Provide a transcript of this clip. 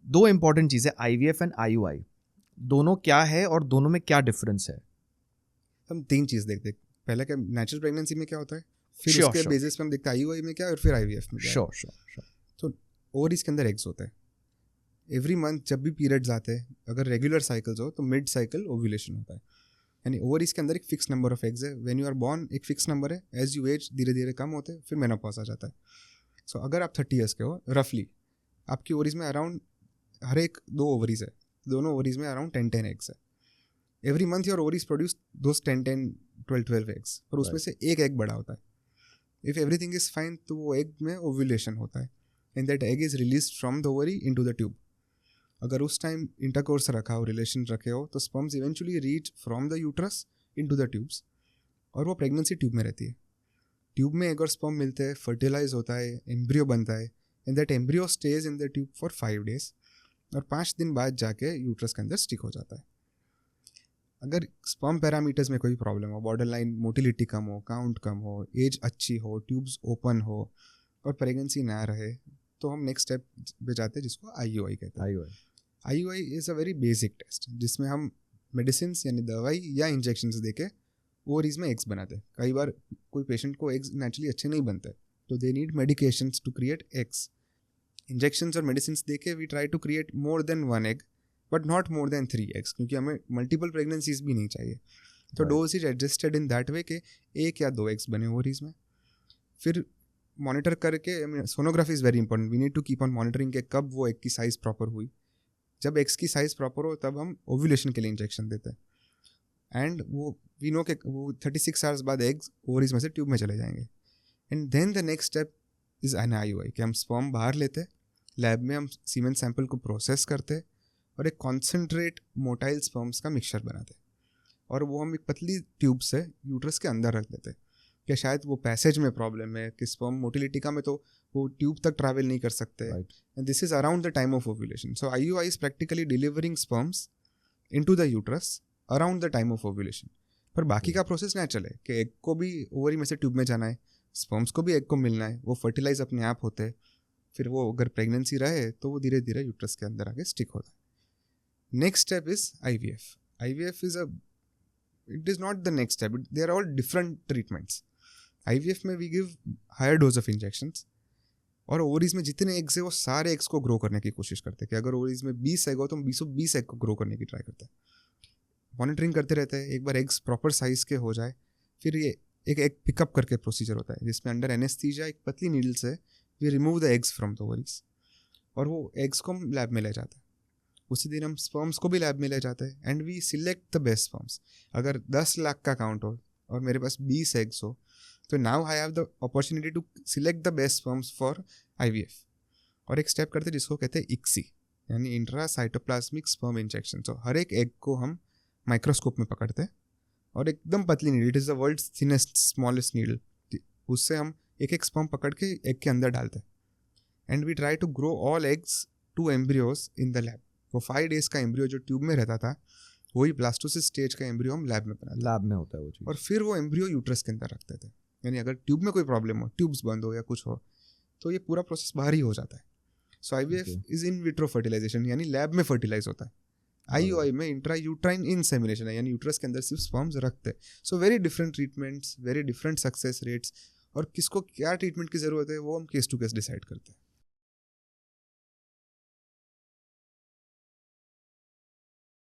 दो इंपॉर्टेंट चीज़ें, IVF and IUI, दोनों क्या है और दोनों में क्या डिफरेंस है? हम 3 चीज़ देखते हैं। पहले क्या नेचुरल प्रेगनेंसी में क्या होता है, फिर Sure, उसके sure. बेसिस पे हम देखते हैं IUI में क्या है और फिर IVF में क्या है। Sure sure. तो ओवरीज के अंदर एग्स होते हैं। एवरी मंथ जब भी पीरियड्स आते हैं, अगर रेगुलर साइकिल्स हो तो मिड साइकिल ओव्यूलेशन होता है। यानी ओवरीज के अंदर एक फिक्स नंबर ऑफ एग्स है। व्हेन यू आर बॉर्न एक फिक्स नंबर है, एज यू एज धीरे धीरे कम होते हैं, फिर मेनोपॉज आ जाता है। सो अगर आप 30 ईयर्स के हो रफली, आपकी ओवरीज में अराउंड हर एक 2 ओवरीज है, दोनों ओवरीज में अराउंड 10 एग्स है। Every month your ovaries produce those 10 12 eggs, पर उसमें से एक एग बड़ा होता है। इफ एवरीथिंग इज फाइन तो वो एग में ओव्यूलेशन होता है and that egg is release from the ovary into the tube. अगर उस टाइम इंटरकोर्स रखा हो, रिलेशन रखे हो, तो sperms eventually reach from the uterus into the tubes और वो प्रेगनेंसी ट्यूब में रहती है। ट्यूब में एग और स्पर्म मिलते हैं, फर्टिलाइज होता है, एम्ब्रियो बनता है and that embryo stage in the tube for 5 days और 5 दिन बाद जाके यूट्रस के अंदर स्टिक हो जाता है। अगर स्पर्म पैरामीटर्स में कोई प्रॉब्लम हो, बॉर्डर लाइन मोटिलिटी कम हो, काउंट कम हो, एज अच्छी हो, ट्यूब्स ओपन हो और प्रेगनेंसी ना रहे, तो हम नेक्स्ट स्टेप पे जाते हैं जिसको IUI कहते हैं। IUI is a very basic test जिसमें हम मेडिसिन यानी दवाई या इंजेक्शंस देके ओवरीज में एग्स बनाते हैं। कई बार कोई पेशेंट को एग्स नेचुरली अच्छे नहीं बनते, तो they need medications to create eggs. Injections और मेडिसिन देके we try to create more than 1 egg but not more than 3 eggs, क्योंकि हमें मल्टीपल प्रेगनेंसीज भी नहीं चाहिए। तो dose is adjusted in that way कि 1 या 2 eggs बने ओवरीज में। फिर मॉनिटर करके, sonography is very important, we need to keep on monitoring कि कब वो एग की साइज़ प्रॉपर हुई। जब एग्स की साइज़ प्रॉपर हो तब हम ओव्यूलेशन के लिए इंजेक्शन देते हैं एंड वो वी नो कि वो 36 आवर्स बाद एग्स ओवरीज में से ट्यूब में चले जाएंगे। And then the next step is an IUI कि हम स्पर्म बाहर लेते, लैब में हम सीमेन सैंपल को प्रोसेस करते और एक कॉन्सेंट्रेट मोटाइल स्पर्म्स का मिक्सचर बनाते और वो हम एक पतली ट्यूब से यूट्रस के अंदर रख देते कि शायद वो पैसेज में प्रॉब्लम है कि स्पर्म मोटिलिटी का में तो वो ट्यूब तक ट्रैवल नहीं कर सकते, and this is around the time of ovulation. So IUI is practically delivering sperms into the uterus around the time of ovulation. पर बाकी का प्रोसेस नेचुरल है कि एग को भी ओवरी में से ट्यूब में जाना है, स्पर्म्स को भी एग को मिलना है, वो फर्टिलाइज अपने आप होते हैं, फिर वो अगर प्रेगनेंसी रहे तो वो धीरे धीरे यूट्रस के अंदर आके स्टिक होता है। Next step is IVF. IVF it is not the next step. They are all different treatments. IVF में we give higher dose of injections और ओवरीज में जितने एग्स है वो सारे एग्स को ग्रो करने की कोशिश करते हैं कि अगर ओवरीज में 20 एग हो तो हम 20 एग को ग्रो करने की ट्राई करते हैं। मॉनिटरिंग करते रहते हैं, एक बार एग्स प्रॉपर साइज के हो जाए फिर ये एक एग पिकअप करके प्रोसीजर होता है जिसमें अंडर एनेस्थीसिया एक पतली नीडल से we remove the eggs from the ovaries और वो एग्स को हम लैब में ले जाते हैं। उसी दिन हम स्पर्म्स को भी लैब में ले जाते हैं and we select the best sperms. अगर 10 लाख का काउंट हो और मेरे पास 20 एग्स हो तो now I have the opportunity to select the best sperms for IVF और एक स्टेप करते हैं जिसको कहते हैं ICSI यानी इंट्रासाइटोप्लाज्मिक स्पर्म इंजेक्शन। तो हर एक एग को हम माइक्रोस्कोप में पकड़ते हैं और एकदम पतली needle, it is the world's thinnest smallest needle, उससे हम एक एक स्पर्म पकड़ के एग के अंदर डालते हैं and we try to grow all eggs to embryos in the lab. वो 5 days का एम्ब्रियो जो ट्यूब में रहता था वही ब्लास्टोसिस स्टेज का एम्ब्रियो हम लैब में बनाते, लैब में होता है वो चीज़, और फिर वो एम्ब्रियो यूट्रस के अंदर रखते थे। यानी अगर ट्यूब में कोई प्रॉब्लम हो, ट्यूब्स बंद हो या कुछ हो, तो ये पूरा प्रोसेस बाहर ही हो जाता है। So IVF is in vitro fertilisation यानी लैब में फर्टिलाइज होता है। IUI में इंट्रा यूट्राइन इनसेमिनेशन है यानी यूट्रस के अंदर सिर्फ स्पर्म्स रखते हैं। So very different treatments, very different success rates, और किसको क्या ट्रीटमेंट की ज़रूरत है वो हम केस टू केस डिसाइड करते हैं।